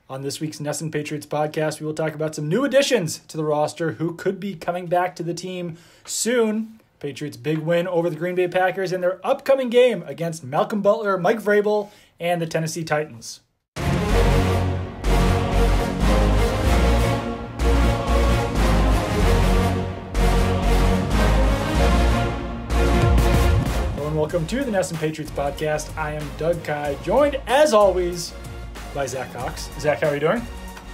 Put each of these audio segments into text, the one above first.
On this week's NESN Patriots podcast, we will talk about some new additions to the roster who could be coming back to the team soon. Patriots' big win over the Green Bay Packers and their upcoming game against Malcolm Butler, Mike Vrabel, and the Tennessee Titans. Hello and welcome to the NESN Patriots podcast. I am Doug Kai, joined as always by Zach Cox. Zach, how are you doing?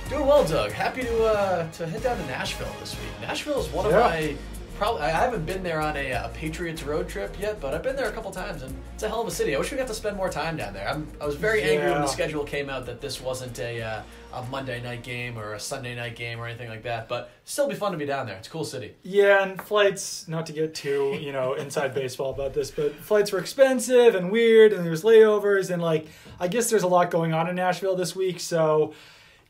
Doing well, Doug. Happy to head down to Nashville this week. Nashville is one of my I haven't been there on a Patriots road trip yet, but I've been there a couple times, and it's a hell of a city. I wish we got to spend more time down there. I was very angry when the schedule came out that this wasn't a Monday night game or a Sunday night game or anything like that, but still be fun to be down there. It's a cool city. Yeah, and flights, not to get too, inside baseball about this, but flights were expensive and weird, and there's layovers, and I guess there's a lot going on in Nashville this week, so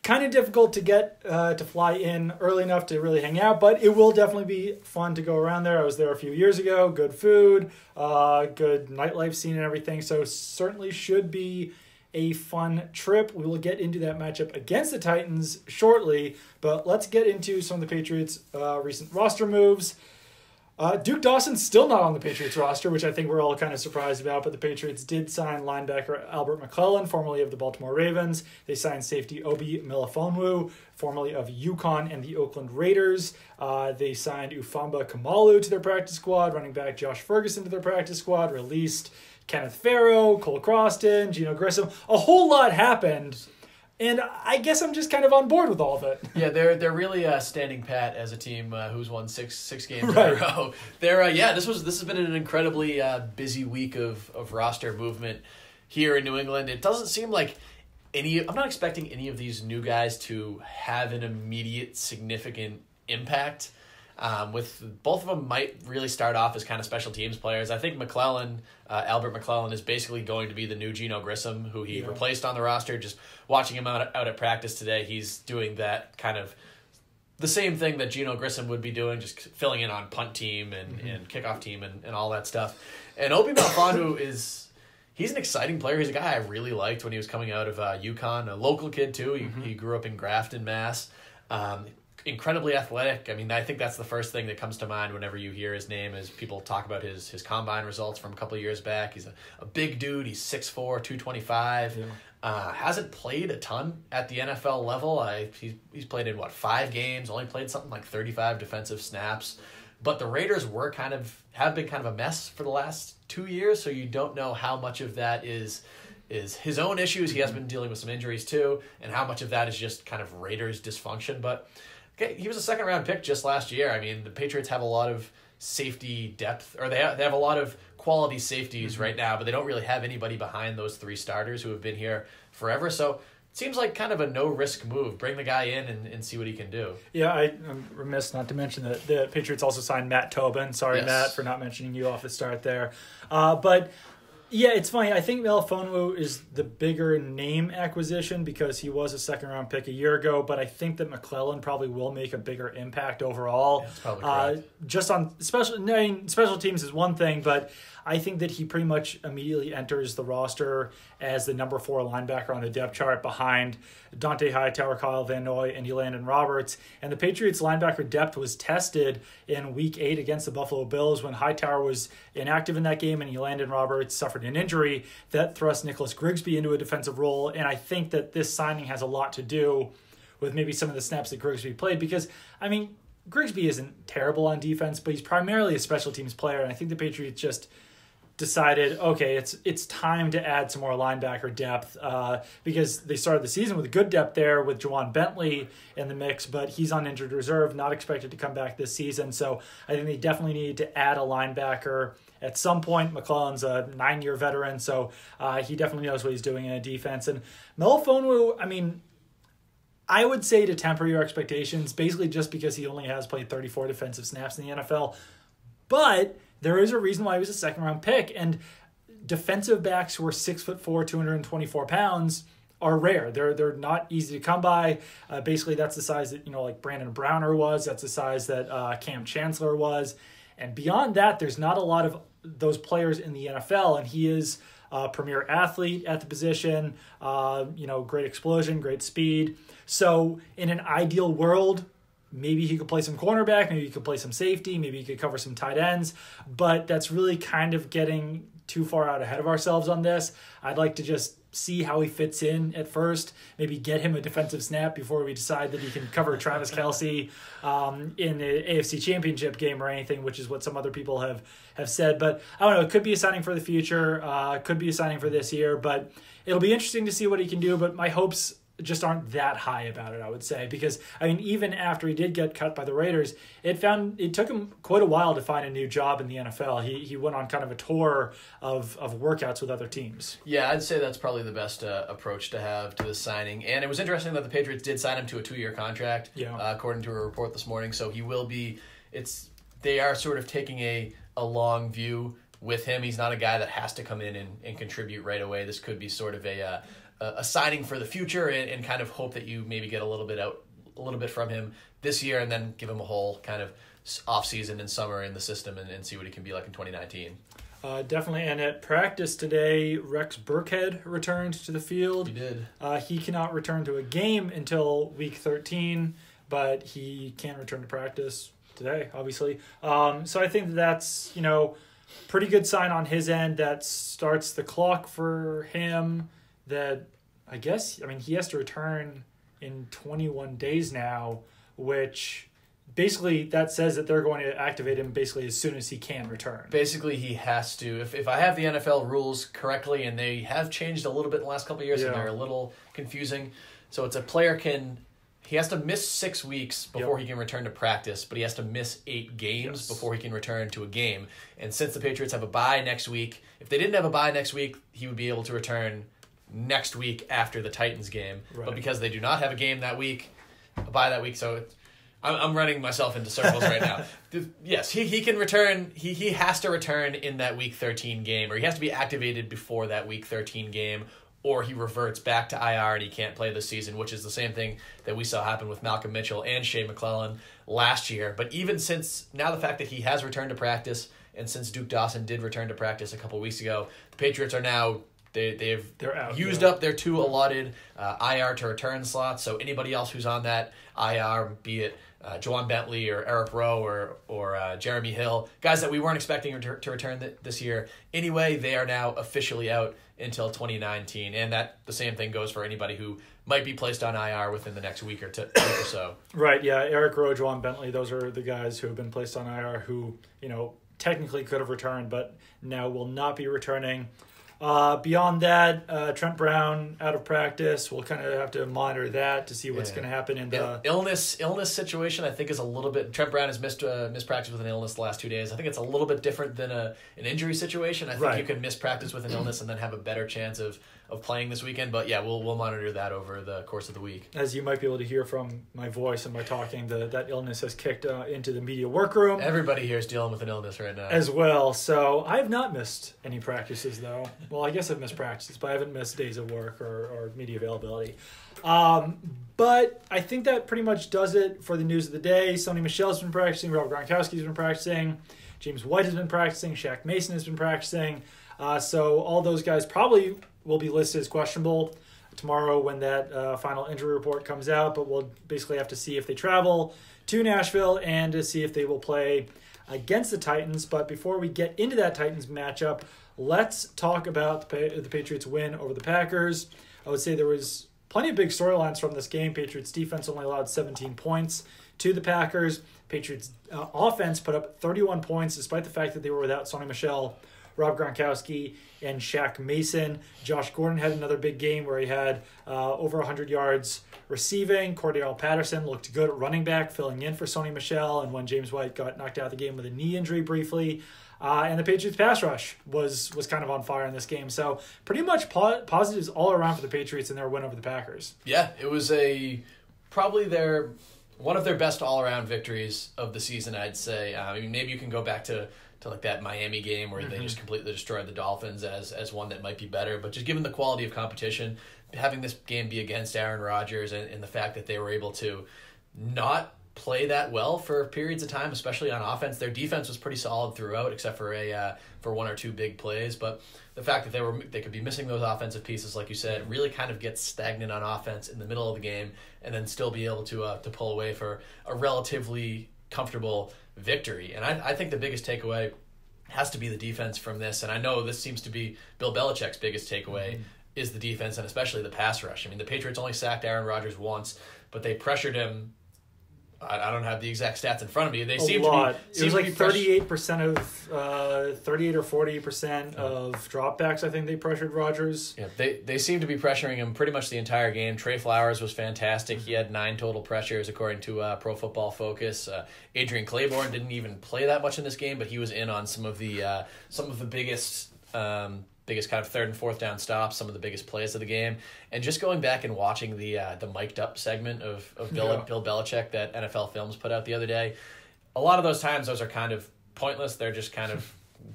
kind of difficult to get to fly in early enough to really hang out, but it will definitely be fun to go around there. I was there a few years ago. Good food, good nightlife scene and everything, so certainly should be a fun trip. We will get into that matchup against the Titans shortly, but let's get into some of the Patriots' recent roster moves. Duke Dawson's still not on the Patriots roster, which I think we're all kind of surprised about, but the Patriots did sign linebacker Albert McClellan, formerly of the Baltimore Ravens. They signed safety Obi Melifonwu, formerly of UConn and the Oakland Raiders. They signed Ufamba Kamalu to their practice squad, running back Josh Ferguson to their practice squad, released Kenneth Farrow, Cole Croston, Geno Grissom. A whole lot happened, and I guess I'm just kind of on board with all of it. Yeah, they're really standing pat as a team who's won six games in a row. This has been an incredibly busy week of roster movement here in New England. It doesn't seem like I'm not expecting any of these new guys to have an immediate significant impact. With both of them might really start off as kind of special teams players. I think Albert McClellan is basically going to be the new Geno Grissom, who he replaced on the roster. Just watching him out at practice today, he's doing that kind of the same thing that Geno Grissom would be doing, just filling in on punt team and kickoff team and all that stuff. And Obi Melifonwu he's an exciting player. He's a guy I really liked when he was coming out of UConn, a local kid too. He grew up in Grafton, Mass. Incredibly athletic. I mean, I think that's the first thing that comes to mind whenever you hear his name is people talk about his combine results from a couple of years back. He's a big dude. He's 6'4", 225. Yeah. Hasn't played a ton at the NFL level. He's played in, 5 games, only played something like 35 defensive snaps. But the Raiders have been kind of a mess for the last 2 years, so you don't know how much of that is his own issues. He has been dealing with some injuries too, and how much of that is just kind of Raiders dysfunction. But okay, he was a second-round pick just last year. I mean, the Patriots have a lot of safety depth, or they have a lot of quality safeties right now, but they don't really have anybody behind those 3 starters who have been here forever. So it seems like kind of a no-risk move. Bring the guy in and see what he can do. Yeah, I'm remiss not to mention that the Patriots also signed Matt Tobin. Sorry, yes, Matt, for not mentioning you off the start there. But yeah, it's funny. I think Melifonwu is the bigger name acquisition because he was a second-round pick a year ago, but I think that McClellan probably will make a bigger impact overall. Yeah, that's probably correct. Just on special teams is one thing, but I think that he pretty much immediately enters the roster as the number 4 linebacker on the depth chart behind Dante Hightower, Kyle Van Noy, and Elandon Roberts. And the Patriots linebacker depth was tested in Week 8 against the Buffalo Bills when Hightower was inactive in that game and Elandon Roberts suffered an injury that thrust Nicholas Grigsby into a defensive role. And I think that this signing has a lot to do with maybe some of the snaps that Grigsby played because, I mean, Grigsby isn't terrible on defense, but he's primarily a special teams player. And I think the Patriots just decided, okay, it's time to add some more linebacker depth because they started the season with good depth there with Juwan Bentley in the mix, but he's on injured reserve, not expected to come back this season. So I think they definitely need to add a linebacker at some point. McClellan's a 9-year veteran, so he definitely knows what he's doing in a defense. And Melifonwu, I mean, I would say to temper your expectations, basically just because he only has played 34 defensive snaps in the NFL. But there is a reason why he was a second-round pick, and defensive backs who are 6'4", 224 pounds are rare. They're not easy to come by. Basically, that's the size that like Brandon Browner was. That's the size that Cam Chancellor was, and beyond that, there's not a lot of those players in the NFL, and he is premier athlete at the position, great explosion, great speed. So in an ideal world, maybe he could play some cornerback, maybe he could play some safety, maybe he could cover some tight ends, but that's really kind of getting too far out ahead of ourselves on this. I'd like to just see how he fits in at first, maybe get him a defensive snap before we decide that he can cover Travis Kelce in the AFC Championship game or anything, which is what some other people have said. But I don't know, it could be a signing for the future, could be a signing for this year, but it'll be interesting to see what he can do. But my hopes just aren't that high about it, I would say, because even after he did get cut by the Raiders, it took him quite a while to find a new job in the NFL. He went on kind of a tour of workouts with other teams. Yeah, I'd say that's probably the best approach to have to the signing. And it was interesting that the Patriots did sign him to a 2-year contract, according to a report this morning. So he will be. They are sort of taking a long view with him. He's not a guy that has to come in and contribute right away. This could be sort of a signing for the future and kind of hope that you maybe get a little bit from him this year and then give him a whole kind of off season and summer in the system and see what he can be like in 2019. Definitely. And at practice today, Rex Burkhead returned to the field. He did. He cannot return to a game until week 13, but he can return to practice today, obviously. So I think that's, pretty good sign on his end that starts the clock for him. That I guess, he has to return in 21 days now, which basically that says that they're going to activate him basically as soon as he can return. Basically, he has to. If I have the NFL rules correctly, and they have changed a little bit in the last couple of years, and they're a little confusing. So it's a player he has to miss 6 weeks before he can return to practice, but he has to miss 8 games before he can return to a game. And since the Patriots have a bye next week, if they didn't have a bye next week, he would be able to return next week after the Titans game. Right. But because they do not have a game that week, a bye that week, so I'm running myself into circles right now. Yes, he can return. He has to return in that week 13 game, or he has to be activated before that week 13 game, or he reverts back to IR and he can't play this season, which is the same thing that we saw happen with Malcolm Mitchell and Shea McClellan last year. But even since now the fact that he has returned to practice, and since Duke Dawson did return to practice a couple weeks ago, the Patriots are now They're out, used up their 2 allotted IR to return slots. So anybody else who's on that IR, be it Juwan Bentley or Eric Rowe or Jeremy Hill, guys that we weren't expecting to return this year anyway, they are now officially out until 2019. And that the same thing goes for anybody who might be placed on IR within the next week or so. Right, yeah. Eric Rowe, Juwan Bentley, those are the guys who have been placed on IR who, technically could have returned, but now will not be returning. Beyond that, Trent Brown out of practice. We'll kind of have to monitor that to see what's going to happen in the illness situation. I think is a little bit. Trent Brown has missed practice with an illness the last 2 days. I think it's a little bit different than an injury situation. I think you can miss practice with an illness and then have a better chance of playing this weekend. But yeah, we'll monitor that over the course of the week. As you might be able to hear from my voice and my talking, that illness has kicked into the media workroom. Everybody here is dealing with an illness right now as well. So I have not missed any practices though. Well, I guess I've missed practices, but I haven't missed days of work or media availability. But I think that pretty much does it for the news of the day. Sony Michel's been practicing. Rob Gronkowski's been practicing. James White has been practicing. Shaq Mason has been practicing. So all those guys probably will be listed as questionable tomorrow when that final injury report comes out. But we'll basically have to see if they travel to Nashville and to see if they will play against the Titans. But before we get into that Titans matchup, let's talk about the Patriots' win over the Packers. I would say there was plenty of big storylines from this game. Patriots' defense only allowed 17 points to the Packers. Patriots' offense put up 31 points despite the fact that they were without Sony Michel, Rob Gronkowski, and Shaq Mason. Josh Gordon had another big game where he had over 100 yards receiving. Cordell Patterson looked good at running back, filling in for Sony Michel, and when James White got knocked out of the game with a knee injury briefly. And the Patriots' pass rush was kind of on fire in this game. So pretty much positives all around for the Patriots in their win over the Packers. Yeah, it was probably one of their best all-around victories of the season, I'd say. Maybe you can go back to like that Miami game where they just completely destroyed the Dolphins as one that might be better. But just given the quality of competition, having this game be against Aaron Rodgers and the fact that they were able to not play that well for periods of time, especially on offense. Their defense was pretty solid throughout, except for for one or two big plays. But the fact that they could be missing those offensive pieces, like you said, really kind of get stagnant on offense in the middle of the game, and then still be able to pull away for a relatively comfortable victory. And I think the biggest takeaway has to be the defense from this. And I know this seems to be Bill Belichick's biggest takeaway is the defense, and especially the pass rush. I mean, the Patriots only sacked Aaron Rodgers once, but they pressured him. I don't have the exact stats in front of me. They seemed to be. It was like 38% of 38 or 40% of dropbacks. I think they pressured Rodgers. Yeah, they seem to be pressuring him pretty much the entire game. Trey Flowers was fantastic. He had 9 total pressures according to Pro Football Focus. Adrian Claiborne didn't even play that much in this game, but he was in on some of the biggest kind of third and fourth down stops, some of the biggest plays of the game. And just going back and watching the mic'd up segment of Bill Belichick that NFL Films put out the other day, a lot of those times those are kind of pointless. They're just kind of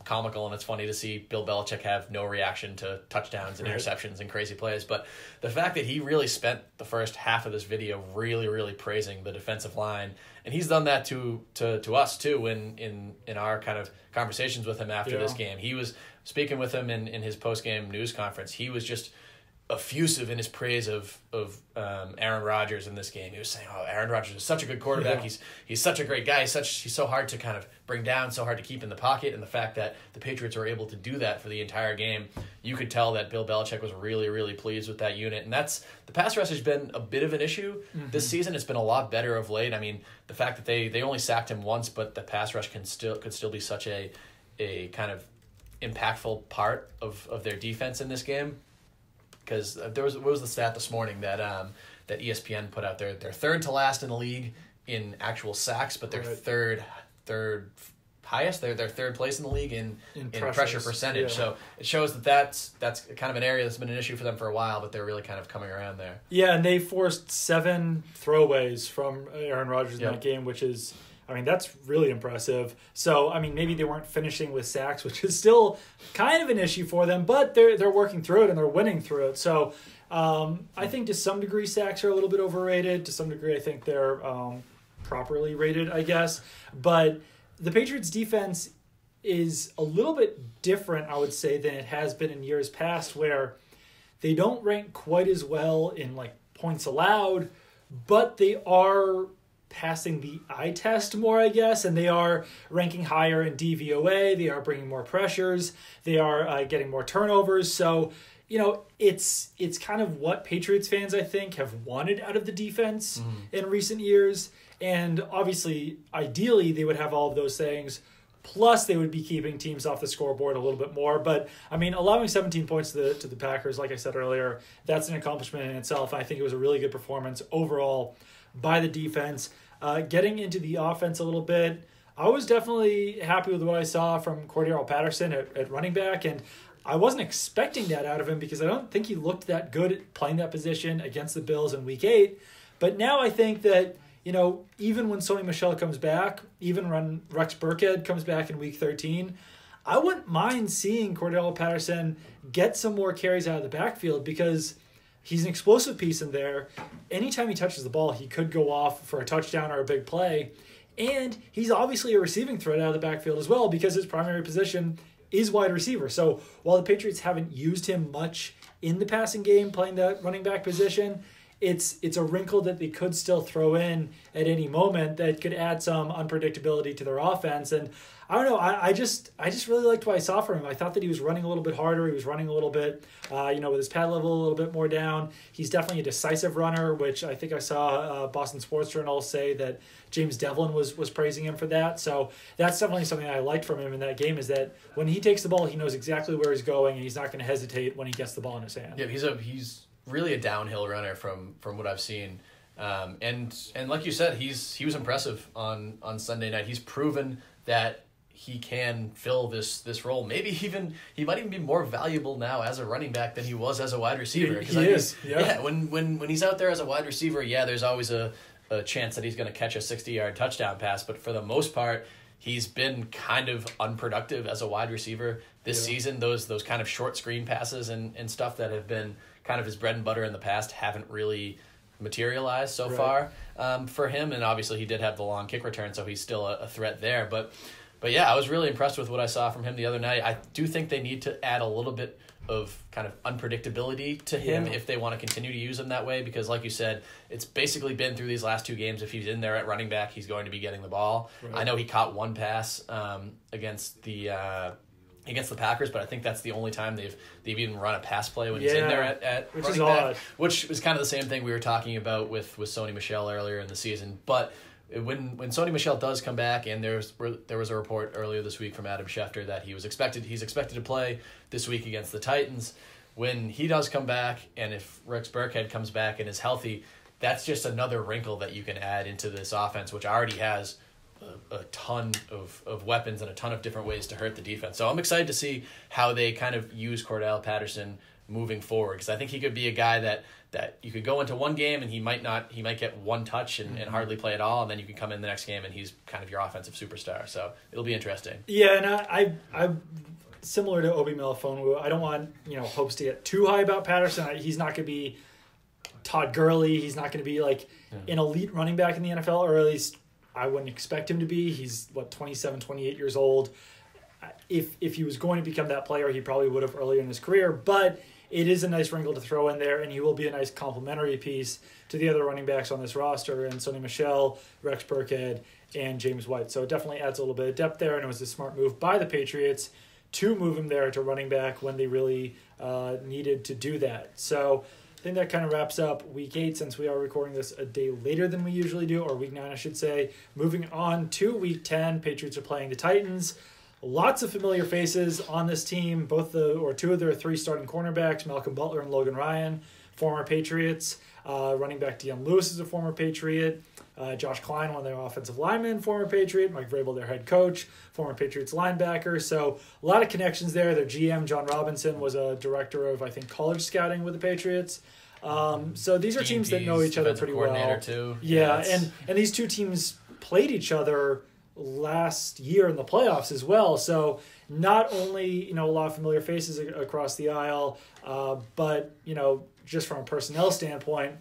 comical, and it's funny to see Bill Belichick have no reaction to touchdowns and interceptions and crazy plays. But the fact that he really spent the first half of this video really, really praising the defensive line, and he's done that to us too in our kind of conversations with him after this game. He was speaking with him in his post-game news conference. He was just effusive in his praise of Aaron Rodgers in this game. He was saying, "Oh, Aaron Rodgers is such a good quarterback. Yeah. He's such a great guy. He's so hard to kind of bring down, so hard to keep in the pocket." And the fact that the Patriots were able to do that for the entire game, you could tell that Bill Belichick was really, really pleased with that unit. And the pass rush has been a bit of an issue this season. It's been a lot better of late. I mean, the fact that they only sacked him once, but the pass rush could still be such a kind of impactful part of their defense in this game. Because what was the stat this morning that ESPN put out there? They're third to last in the league in actual sacks, but they're third highest. They're third place in the league in pressure percentage. Yeah. So it shows that's kind of an area that's been an issue for them for a while, but they're really kind of coming around there. Yeah, and they forced 7 throwaways from Aaron Rodgers in that game, which is, I mean, that's really impressive. So, I mean, maybe they weren't finishing with sacks, which is still kind of an issue for them, but they're working through it and they're winning through it. So, I think to some degree sacks are a little bit overrated. To some degree, I think they're properly rated, I guess. But the Patriots' defense is a little bit different, I would say, than it has been in years past, where they don't rank quite as well in like points allowed, but they are passing the eye test more, I guess, and they are ranking higher in DVOA. They are bringing more pressures. They are getting more turnovers. So, you know, it's kind of what Patriots fans, I think, have wanted out of the defense in recent years. And obviously, ideally, they would have all of those things. Plus, they would be keeping teams off the scoreboard a little bit more. But, I mean, allowing 17 points to the Packers, like I said earlier, that's an accomplishment in itself. I think it was a really good performance overall by the defense. Getting into the offense a little bit, I was definitely happy with what I saw from Cordero Patterson at running back, and I wasn't expecting that out of him because I don't think he looked that good at playing that position against the Bills in Week 8. But now I think that, you know, even when Sony Michel comes back, even when Rex Burkhead comes back in Week 13, I wouldn't mind seeing Cordero Patterson get some more carries out of the backfield because he's an explosive piece in there. Anytime he touches the ball, he could go off for a touchdown or a big play. And he's obviously a receiving threat out of the backfield as well because his primary position is wide receiver. So while the Patriots haven't used him much in the passing game, playing that running back position, it's a wrinkle that they could still throw in at any moment that could add some unpredictability to their offense. And I don't know, I just really liked what I saw from him. I thought that he was running a little bit harder. He was running a little bit, with his pad level a little bit more down. He's definitely a decisive runner, which I think I saw Boston Sports Journal say that James Devlin was praising him for that. So that's definitely something I liked from him in that game, is that when he takes the ball, he knows exactly where he's going, and he's not going to hesitate when he gets the ball in his hand. Yeah, he's really a downhill runner from what I've seen. And like you said, he was impressive on Sunday night. He's proven that he can fill this role. Maybe he might even be more valuable now as a running back than he was as a wide receiver. He is. Yeah. When he's out there as a wide receiver, there's always a chance that he's going to catch a 60-yard touchdown pass. But for the most part, he's been kind of unproductive as a wide receiver this season. Those kind of short screen passes and stuff that have been kind of his bread and butter in the past haven't really materialized so far for him, and obviously he did have the long kick return, so he's still a threat there. But yeah, I was really impressed with what I saw from him the other night. I do think they need to add a little bit of kind of unpredictability to him if they want to continue to use him that way, because like you said, it's basically been through these last 2 games. If he's in there at running back, he's going to be getting the ball. I know he caught one pass against the Packers, but I think that's the only time they've even run a pass play when he's in there at which running is back, odd. which is kind of the same thing we were talking about with Sony Michel earlier in the season. But when Sony Michel does come back, and there was a report earlier this week from Adam Schefter that he's expected to play this week against the Titans. When he does come back, and if Rex Burkhead comes back and is healthy, that's just another wrinkle that you can add into this offense, which already has a ton of weapons and a ton of different ways to hurt the defense. So I'm excited to see how they kind of use Cordell Patterson moving forward, because I think he could be a guy that you could go into one game and he might get one touch and hardly play at all, and then you can come in the next game and he's kind of your offensive superstar. So it'll be interesting. Yeah, and I'm similar to Obi Melifonwu. I don't want hopes to get too high about Patterson. He's not going to be Todd Gurley. He's not going to be like an elite running back in the NFL, or at least I wouldn't expect him to be. He's 27, 28 years old. If he was going to become that player, he probably would have earlier in his career, but it is a nice wrinkle to throw in there, and he will be a nice complementary piece to the other running backs on this roster, and Sony Michel, Rex Burkhead, and James White. So it definitely adds a little bit of depth there, and it was a smart move by the Patriots to move him there to running back when they really needed to do that. So I think that kind of wraps up Week 8, since we are recording this a day later than we usually do, or Week 9, I should say. Moving on to Week 10, Patriots are playing the Titans. Lots of familiar faces on this team, two of their 3 starting cornerbacks, Malcolm Butler and Logan Ryan, former Patriots. Running back Deion Lewis is a former Patriot. Josh Klein, one of their offensive linemen, former Patriot. Mike Vrabel, their head coach, former Patriots linebacker. So a lot of connections there. Their GM, John Robinson, was a director of, I think, college scouting with the Patriots. So these are teams that know each other pretty well. Too. Yeah, and these two teams played each other last year in the playoffs as well. So not only, a lot of familiar faces across the aisle, but, just from a personnel standpoint,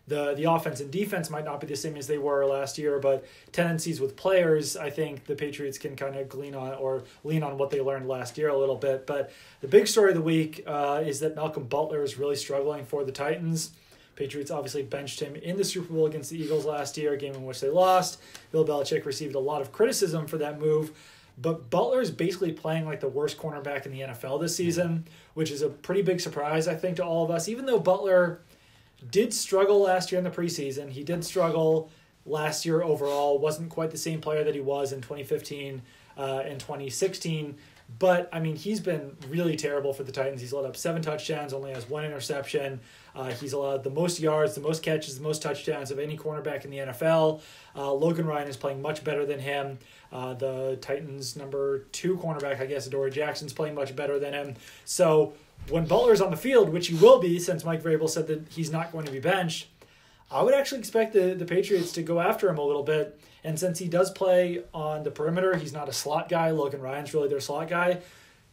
the offense and defense might not be the same as they were last year, but tendencies with players, I think the Patriots can kind of lean on what they learned last year a little bit. But the big story of the week is that Malcolm Butler is really struggling for the Titans. Patriots obviously benched him in the Super Bowl against the Eagles last year, a game in which they lost. Bill Belichick received a lot of criticism for that move, but Butler is basically playing like the worst cornerback in the NFL this season, which is a pretty big surprise, I think, to all of us. Even though Butler did struggle last year in the preseason, he did struggle last year overall, wasn't quite the same player that he was in 2015 and 2016. But, he's been really terrible for the Titans. He's let up 7 touchdowns, only has 1 interception. He's allowed the most yards, the most catches, the most touchdowns of any cornerback in the NFL. Logan Ryan is playing much better than him. The Titans' number 2 cornerback, I guess, Adoree Jackson's playing much better than him. So when Butler's on the field, which he will be since Mike Vrabel said that he's not going to be benched, I would actually expect the Patriots to go after him a little bit. And since he does play on the perimeter, he's not a slot guy. Logan Ryan's really their slot guy.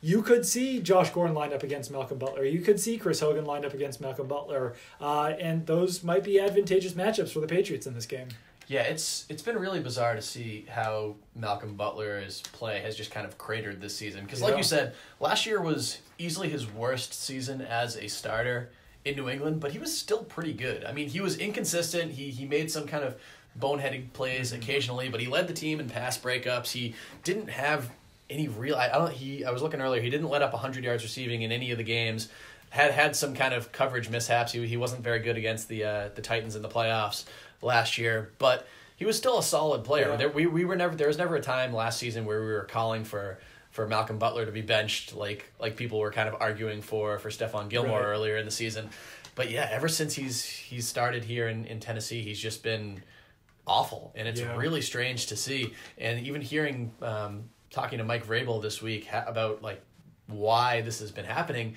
You could see Josh Gordon lined up against Malcolm Butler. You could see Chris Hogan lined up against Malcolm Butler. And those might be advantageous matchups for the Patriots in this game. Yeah, it's been really bizarre to see how Malcolm Butler's play has just kind of cratered this season. Because like you said, last year was easily his worst season as a starter in New England, but he was still pretty good. He was inconsistent. He made some kind of boneheaded plays occasionally, but he led the team in pass breakups. He didn't have any real. I was looking earlier. He didn't let up 100 yards receiving in any of the games. Had some kind of coverage mishaps. He wasn't very good against the Titans in the playoffs last year, but he was still a solid player. Yeah. There was never a time last season where we were calling for Malcolm Butler to be benched, like people were kind of arguing for Stephon Gilmore earlier in the season. But yeah, ever since he's started here in Tennessee, he's just been awful, and it's really strange to see. And even hearing talking to Mike Vrabel this week about like why this has been happening,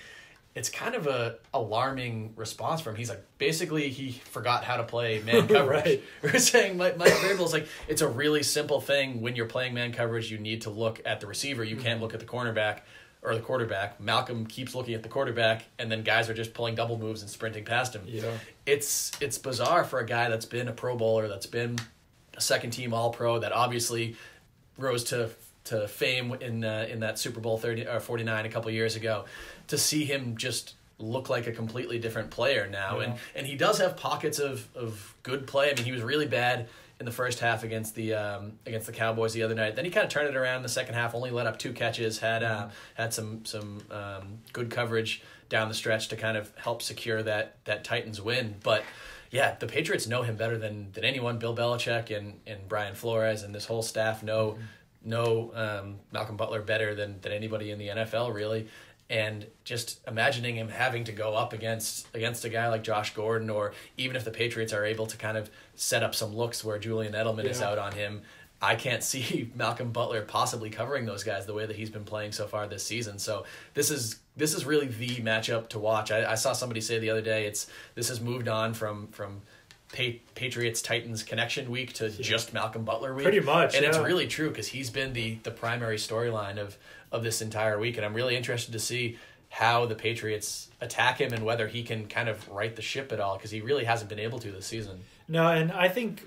it's kind of a alarming response from him. He's like, basically he forgot how to play man coverage. We're saying Mike Vrabel's like, it's a really simple thing. When you're playing man coverage, you need to look at the receiver. You can't look at the cornerback. or the quarterback. Malcolm keeps looking at the quarterback, and then guys are just pulling double moves and sprinting past him. Yeah. It's bizarre for a guy that's been a Pro Bowler, that's been a second-team All-Pro, that obviously rose to fame in that Super Bowl 49 a couple years ago, to see him just look like a completely different player now. Yeah. And he does have pockets of good play. I mean, he was really bad in the first half against the Cowboys the other night. Then he kind of turned it around in the second half, only let up 2 catches, had some good coverage down the stretch to kind of help secure that Titans win. But yeah, the Patriots know him better than anyone. Bill Belichick and Brian Flores and this whole staff know Malcolm Butler better than anybody in the NFL, really. And just imagining him having to go up against a guy like Josh Gordon, or even if the Patriots are able to kind of set up some looks where Julian Edelman is out on him, I can't see Malcolm Butler possibly covering those guys the way that he's been playing so far this season. So this is really the matchup to watch. I saw somebody say the other day this has moved on from Patriots-Titans connection week to just Malcolm Butler week. Pretty much, and it's really true, because he's been the primary storyline of this entire week, and I'm really interested to see how the Patriots attack him and whether he can kind of right the ship at all, because he really hasn't been able to this season. No, and I think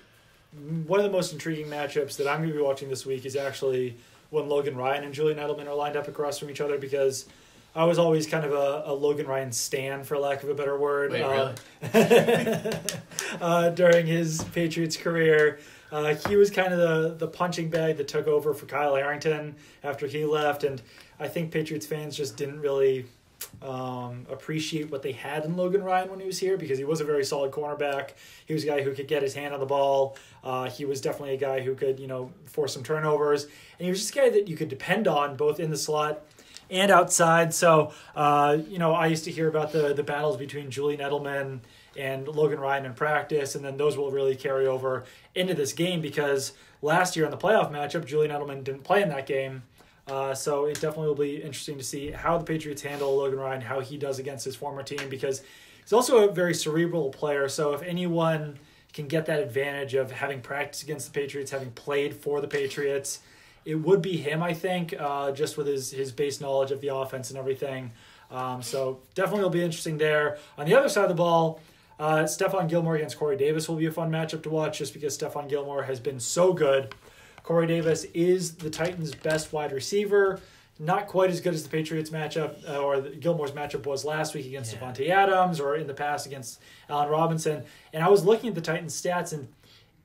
one of the most intriguing matchups that I'm going to be watching this week is actually when Logan Ryan and Julian Edelman are lined up across from each other, because I was always kind of a Logan Ryan stan, for lack of a better word. Wait, really? During his Patriots career. He was kind of the punching bag that took over for Kyle Harrington after he left, and I think Patriots fans just didn't really appreciate what they had in Logan Ryan when he was here, because he was a very solid cornerback. He was a guy who could get his hand on the ball. He was definitely a guy who could, force some turnovers, and he was just a guy that you could depend on both in the slot and outside. So, I used to hear about the battles between Julian Edelman and Logan Ryan in practice, and then those will really carry over into this game, because last year in the playoff matchup, Julian Edelman didn't play in that game. So it definitely will be interesting to see how the Patriots handle Logan Ryan, how he does against his former team, because he's also a very cerebral player. So if anyone can get that advantage of having practiced against the Patriots, having played for the Patriots, it would be him, I think, just with his base knowledge of the offense and everything. So definitely will be interesting there. On the other side of the ball, Stephon Gilmore against Corey Davis will be a fun matchup to watch, just because Stephon Gilmore has been so good. Corey Davis is the Titans' best wide receiver. Not quite as good as the Patriots matchup, or Gilmore's matchup was last week against Devontae Adams, or in the past against Allen Robinson. And I was looking at the Titans' stats, and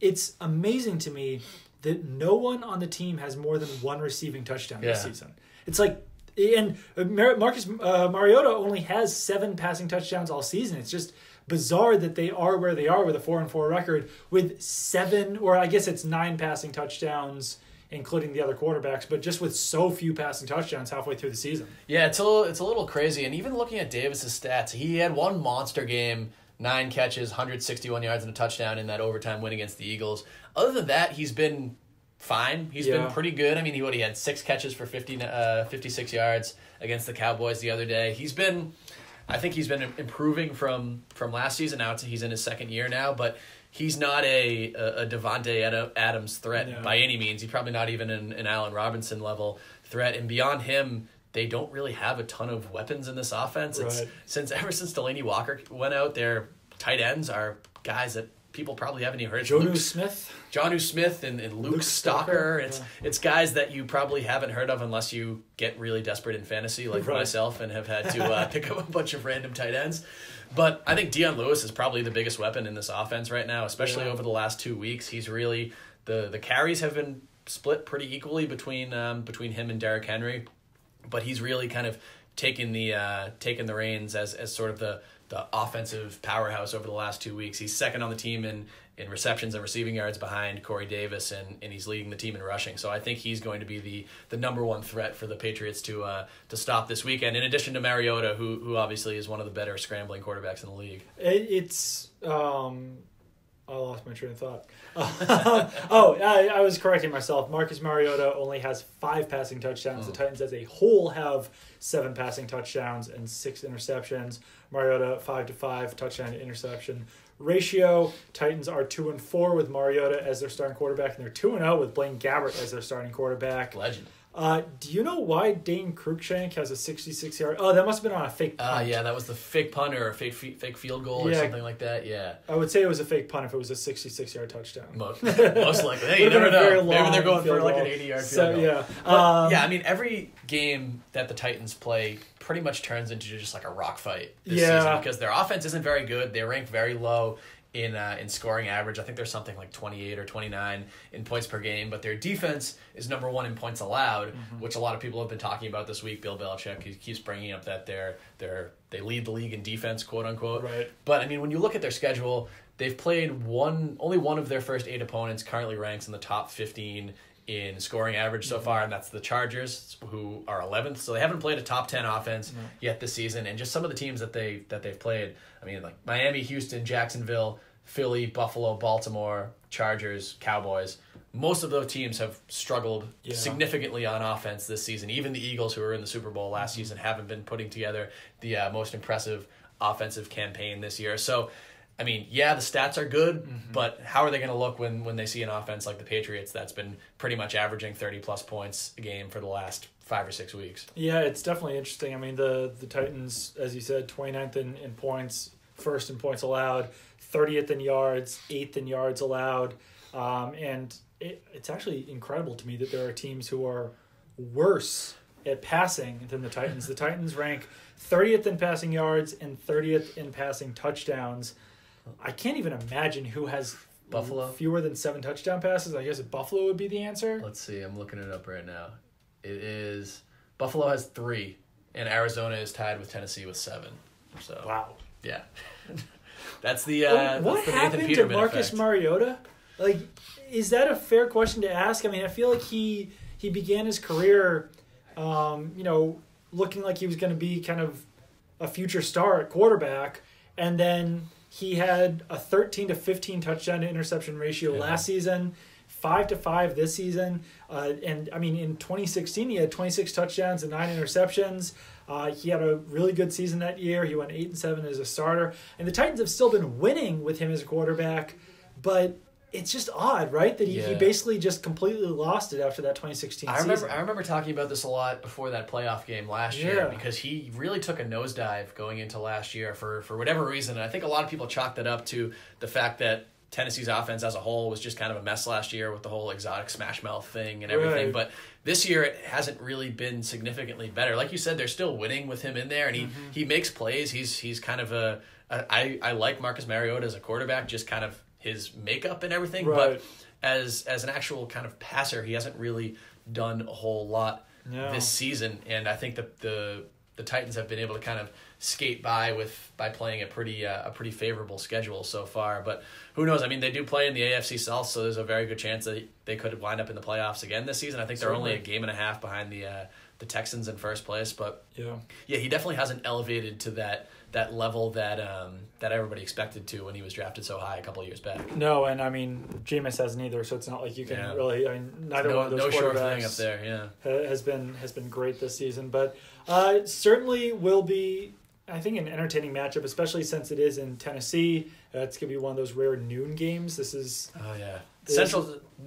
it's amazing to me that no one on the team has more than one receiving touchdown this season. It's like, and Marcus Mariota only has 7 passing touchdowns all season. It's just bizarre that they are where they are with a 4-4 record with 7, or I guess it's 9 passing touchdowns, including the other quarterbacks, but just with so few passing touchdowns halfway through the season. Yeah, it's a little crazy. And even looking at Davis's stats, he had one monster game, 9 catches, 161 yards and a touchdown in that overtime win against the Eagles. Other than that, he's been fine. He's been pretty good. I mean, he had 6 catches for 56 yards against the Cowboys the other day. I think he's been improving from last season. Now he's in his second year now, but he's not a Devontae Adams threat by any means. He's probably not even an Allen Robinson level threat. And beyond him, they don't really have a ton of weapons in this offense. Right. Ever since Delaney Walker went out, their tight ends are guys that people probably haven't even heard. Jonnu Smith and Luke Stalker. It's guys that you probably haven't heard of unless you get really desperate in fantasy, like myself, and have had to pick up a bunch of random tight ends. But I think Dion Lewis is probably the biggest weapon in this offense right now, especially over the last 2 weeks. He's really the carries have been split pretty equally between him and Derrick Henry, but he's really kind of taken the reins as sort of the offensive powerhouse over the last 2 weeks. He's second on the team in receptions and receiving yards behind Corey Davis, and he's leading the team in rushing. So I think he's going to be the number one threat for the Patriots to stop this weekend, in addition to Mariota, who obviously is one of the better scrambling quarterbacks in the league. I lost my train of thought. I was correcting myself. Marcus Mariota only has 5 passing touchdowns. The Titans as a whole have 7 passing touchdowns and 6 interceptions. Mariota 5-5 touchdown to interception ratio. Titans are 2-4 with Mariota as their starting quarterback, and they're 2-0 with Blaine Gabbert as their starting quarterback. Legend. Do you know why Dane Cruikshank has a 66-yard? Oh, that must have been on a fake punt. Yeah, that was the fake punt or a fake field goal or something like that. Yeah, I would say it was a fake punt if it was a 66-yard touchdown. Most likely. Hey, you never know. Maybe they're going for like an 80-yard field goal. Yeah, I mean, every game that the Titans play pretty much turns into just like a rock fight this season because their offense isn't very good. They rank very low in scoring average. I think there's something like 28 or 29 in points per game, but their defense is number 1 in points allowed, which a lot of people have been talking about this week. Bill Belichick, he keeps bringing up that they lead the league in defense, quote unquote. Right. But I mean, when you look at their schedule, they've played only one of their first 8 opponents currently ranks in the top 15 in scoring average so far, and that's the Chargers, who are 11th. So they haven't played a top 10 offense yet this season. And just some of the teams that they've played, I mean, like Miami, Houston, Jacksonville, Philly, Buffalo, Baltimore, Chargers, Cowboys. Most of those teams have struggled significantly on offense this season. Even the Eagles, who were in the Super Bowl last season, haven't been putting together the most impressive offensive campaign this year. So, I mean, yeah, the stats are good, but how are they going to look when they see an offense like the Patriots that's been pretty much averaging 30-plus points a game for the last 5 or 6 weeks? Yeah, it's definitely interesting. I mean, the Titans, as you said, 29th in points, first in points allowed, 30th in yards, 8th in yards allowed. And it's actually incredible to me that there are teams who are worse at passing than the Titans. The Titans rank 30th in passing yards and 30th in passing touchdowns. I can't even imagine who has Buffalo fewer than 7 touchdown passes. I guess Buffalo would be the answer. Let's see. I'm looking it up right now. It is Buffalo has 3, and Arizona is tied with Tennessee with 7. So wow. Yeah. That's the what that's the happened Nathan to Peterman Marcus effect. Mariota? Like, is that a fair question to ask? I mean, I feel like he began his career, looking like he was going to be kind of a future star at quarterback, and then he had a 13 to 15 touchdown to interception ratio last season, 5 to 5 this season, and I mean in 2016 he had 26 touchdowns and 9 interceptions. He had a really good season that year. He went 8-7 as a starter, and the Titans have still been winning with him as a quarterback, but it's just odd, right? That he basically just completely lost it after that 2016 season. I remember talking about this a lot before that playoff game last year because he really took a nosedive going into last year for whatever reason. And I think a lot of people chalked that up to the fact that Tennessee's offense as a whole was just kind of a mess last year with the whole exotic smash mouth thing and everything. Right. But this year it hasn't really been significantly better. Like you said, they're still winning with him in there, and he makes plays. He's kind of I like Marcus Mariota as a quarterback, just kind of his makeup and everything, but as an actual kind of passer, he hasn't really done a whole lot this season. And I think that the Titans have been able to kind of skate by playing a pretty favorable schedule so far. But who knows? I mean, they do play in the AFC South, so there's a very good chance that they could wind up in the playoffs again this season. I think they're only a game and a half behind the Texans in first place. But he definitely hasn't elevated to that level that everybody expected to when he was drafted so high a couple of years back. No, and I mean Jameis hasn't either, so it's not like you can really. I mean, neither one of those quarterbacks up there, has been great this season, but certainly will be, I think, an entertaining matchup, especially since it is in Tennessee. It's gonna be one of those rare noon games. This is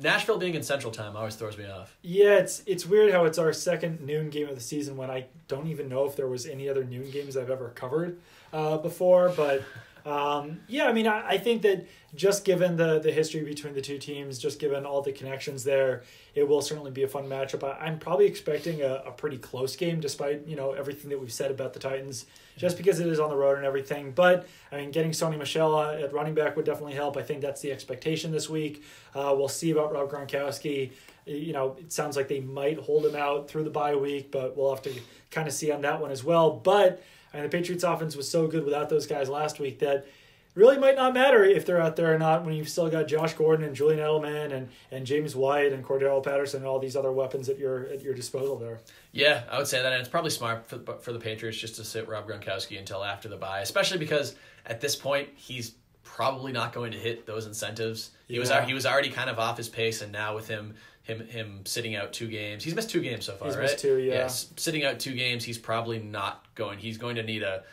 Nashville being in Central Time always throws me off. Yeah, it's weird how it's our second noon game of the season when I don't even know if there was any other noon games I've ever covered before. But I mean, I think that just given the history between the two teams, just given all the connections there, it will certainly be a fun matchup. I'm probably expecting a pretty close game, despite everything that we've said about the Titans, just because it is on the road and everything. But I mean, getting Sony Michel at running back would definitely help. I think that's the expectation this week. We'll see about Rob Gronkowski. It sounds like they might hold him out through the bye week, but we'll have to kind of see on that one as well. But I mean, the Patriots offense was so good without those guys last week that really might not matter if they're out there or not when you've still got Josh Gordon and Julian Edelman and James White and Cordell Patterson and all these other weapons at your disposal there. Yeah, I would say that, and it's probably smart for the Patriots just to sit Rob Gronkowski until after the bye, especially because at this point he's probably not going to hit those incentives. He was already kind of off his pace, and now with him sitting out 2 games, he's missed 2 games so far, right? He's missed 2, yeah. Sitting out 2 games, he's probably not going. He's going to need a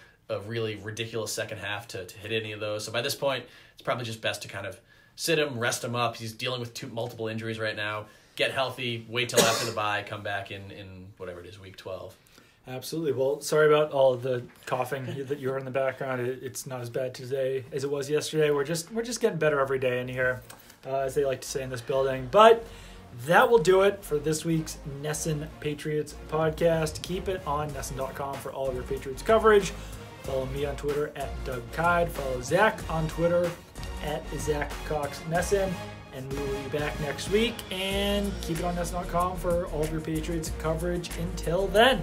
really ridiculous second half to hit any of those. So by this point, it's probably just best to kind of sit him, rest him up. He's dealing with multiple injuries right now. get healthy, wait till after the bye, come back in whatever it is, week 12. Absolutely. Well, sorry about all of the coughing that you heard in the background. It's not as bad today as it was yesterday. We're just getting better every day in here, as they like to say in this building. But that will do it for this week's NESN Patriots podcast. Keep it on NESN.com for all of your Patriots coverage. Follow me on Twitter at Doug Kide. Follow Zach on Twitter at Zach Cox NESN. And we will be back next week. And keep it on NESN.com for all of your Patriots coverage until then.